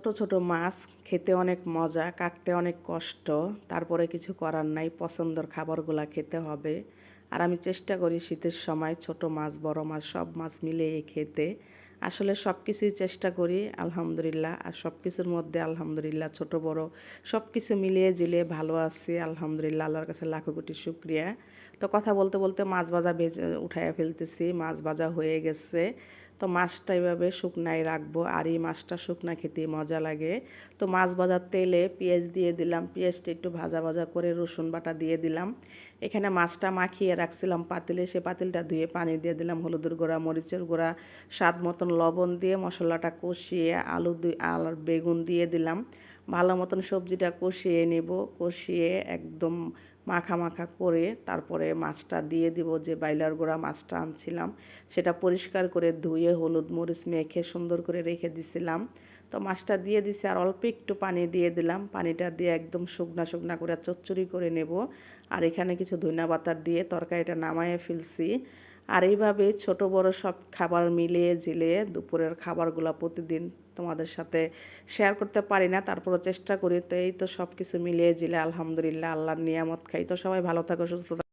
ছোট ছোট মাছ খেতে অনেক মজা, কাটতে অনেক কষ্ট, তারপরে কিছু করার নাই, পছন্দের খাবারগুলা খেতে হবে। আর আমি চেষ্টা করি শীতের সময় ছোট মাছ বড় মাছ সব মাছ মিলিয়ে খেতে। আসলে সব কিছুই চেষ্টা করি আলহামদুলিল্লাহ, আর সব কিছুর মধ্যে আলহামদুলিল্লাহ ছোট বড় সব কিছু মিলিয়ে জিলিয়ে ভালো আছি আলহামদুলিল্লাহ, আল্লাহর কাছে লাখো কোটি শুকরিয়া। তো কথা বলতে বলতে মাছ ভাজা ভেজে উঠাইয়া ফেলতেছি, মাছ ভাজা হয়ে গেছে। তো মাছটা এভাবে শুকনায় রাখবো, আর এই মাছটা শুকনা খেতে মজা লাগে। তো মাছ ভাজার তেলে পেঁয়াজ দিয়ে দিলাম, পেঁয়াজটা একটু ভাজা ভাজা করে রসুন বাটা দিয়ে দিলাম। এখানে মাছটা মাখিয়ে রাখছিলাম পাতিলে, সে পাতিলটা ধুয়ে পানি দিয়ে দিলাম, হলুদের গুঁড়া মরিচের গুঁড়া স্বাদ মতন লবণ দিয়ে মশলাটা কষিয়ে আলু বেগুন দিয়ে দিলাম। ভালো মতন সবজিটা কষিয়ে নেব, কষিয়ে একদম মাখা মাখা করে তারপরে মাছটা দিয়ে দিব, যে বাইলার গোড়া মাছটা আনছিলাম সেটা পরিষ্কার করে ধুয়ে হলুদ মরিচ মেখে সুন্দর করে রেখে দিছিলাম। তো মাছটা দিয়ে দিছি, আর অল্প একটু পানি দিয়ে দিলাম, পানিটা দিয়ে একদম শুকনা শুকনা করে চচ্চড়ি করে নেব। আর এখানে কিছু ধনিয়া পাতা দিয়ে তরকারিটা নামায়ে ফেলছি। আর এইভাবে ছোট বড় সব খাবার মিলিয়ে ঝিলিয়ে দুপুরের খাবারগুলো প্রতিদিন তোমাদের সাথে শেয়ার করতে পারি না, তারপরও চেষ্টা করি। তো এই তো সব কিছু মিলিয়ে ঝিলে আলহামদুলিল্লাহ আল্লাহর নিয়ামত খাই। তো সবাই ভালো থাকো, সুস্থ থাকো।